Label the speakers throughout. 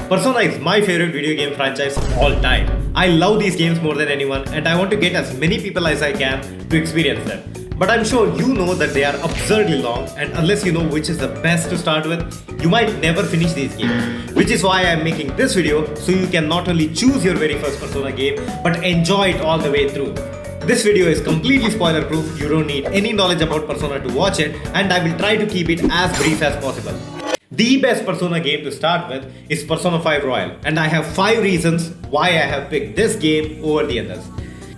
Speaker 1: Persona is my favorite video game franchise of all time. I love these games more than anyone and I want to get as many people as I can to experience them. But I'm sure you know that they are absurdly long, and unless you know which is the best to start with, you might never finish these games. Which is why I'm making this video, so you can not only choose your very first Persona game, but enjoy it all the way through. This video is completely spoiler proof, you don't need any knowledge about Persona to watch it, and I will try to keep it as brief as possible. The best Persona game to start with is Persona 5 Royal, and I have 5 reasons why I have picked this game over the others.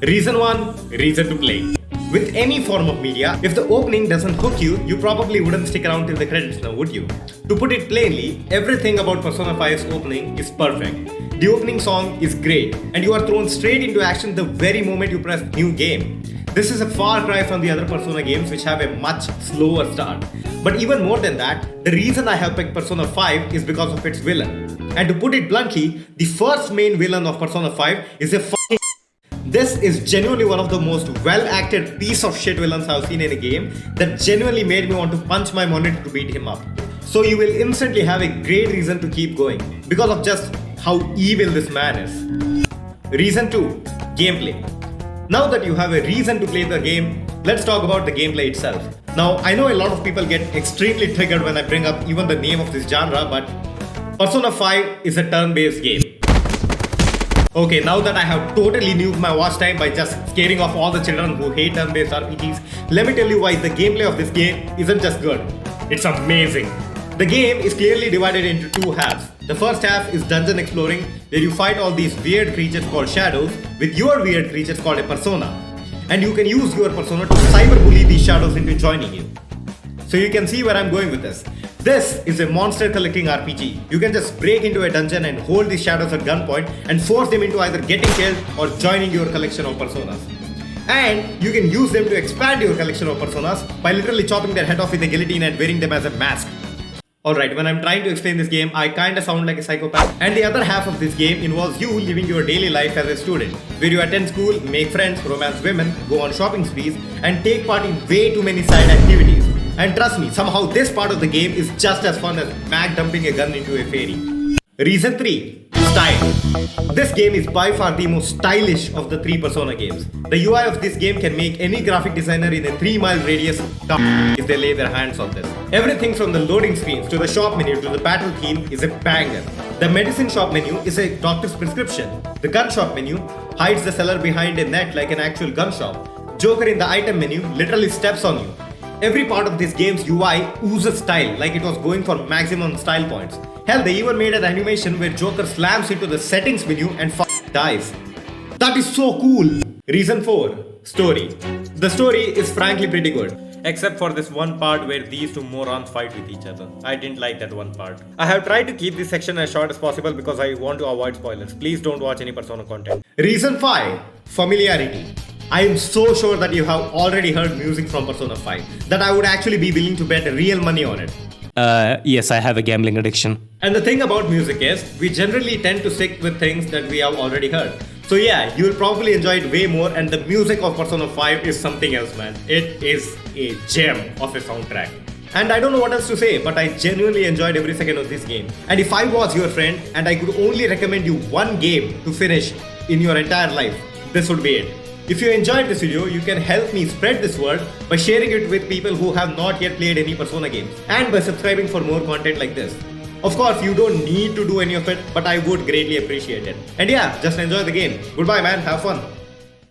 Speaker 1: Reason 1, reason to play. With any form of media, if the opening doesn't hook you, you probably wouldn't stick around till the credits now, would you? To put it plainly, everything about Persona 5's opening is perfect. The opening song is great, and you are thrown straight into action the very moment you press new game. This is a far cry from the other Persona games which have a much slower start. But even more than that, the reason I have picked Persona 5 is because of its villain. And to put it bluntly, the first main villain of Persona 5 is a fucking. This is genuinely one of the most well-acted piece of shit villains I've seen in a game that genuinely made me want to punch my monitor to beat him up. So you will instantly have a great reason to keep going because of just how evil this man is. Reason 2. Gameplay. Now that you have a reason to play the game, let's talk about the gameplay itself. Now, I know a lot of people get extremely triggered when I bring up even the name of this genre, but Persona 5 is a turn-based game. Okay, now that I have totally nuked my watch time by just scaring off all the children who hate turn-based RPGs, let me tell you why the gameplay of this game isn't just good. It's amazing. The game is clearly divided into 2 halves. The first half is dungeon exploring, where you fight all these weird creatures called shadows with your weird creatures called a persona. And you can use your persona to cyberbully these shadows into joining you. So you can see where I'm going with this. This is a monster collecting RPG. You can just break into a dungeon and hold these shadows at gunpoint and force them into either getting killed or joining your collection of personas. And you can use them to expand your collection of personas by literally chopping their head off with a guillotine and wearing them as a mask. Alright, when I'm trying to explain this game, I kinda sound like a psychopath. And the other half of this game involves you living your daily life as a student, where you attend school, make friends, romance women, go on shopping sprees, and take part in way too many side activities. And trust me, somehow this part of the game is just as fun as Mac dumping a gun into a fairy. Reason 3. Style. This game is by far the most stylish of the 3 Persona games. The UI of this game can make any graphic designer in a 3-mile radius if they lay their hands on this. Everything from the loading screens to the shop menu to the battle theme is a banger. The medicine shop menu is a doctor's prescription. The gun shop menu hides the seller behind a net like an actual gun shop. Joker in the item menu literally steps on you. Every part of this game's UI oozes style, like it was going for maximum style points. Hell, they even made an animation where Joker slams into the settings menu and dies. That is so cool! Reason 4. Story. The story is frankly pretty good. Except for this one part where these 2 morons fight with each other. I didn't like that one part. I have tried to keep this section as short as possible because I want to avoid spoilers. Please don't watch any Persona content. Reason 5. Familiarity. I am so sure that you have already heard music from Persona 5 that I would actually be willing to bet real money on it.
Speaker 2: Yes, I have a gambling addiction.
Speaker 1: And the thing about music is, we generally tend to stick with things that we have already heard. So yeah, you will probably enjoy it way more, and the music of Persona 5 is something else, man. It is a gem of a soundtrack. And I don't know what else to say, but I genuinely enjoyed every second of this game. And if I was your friend and I could only recommend you one game to finish in your entire life, this would be it. If you enjoyed this video, you can help me spread this word by sharing it with people who have not yet played any Persona games, and by subscribing for more content like this. Of course, you don't need to do any of it, but I would greatly appreciate it. And yeah, just enjoy the game. Goodbye man, have fun.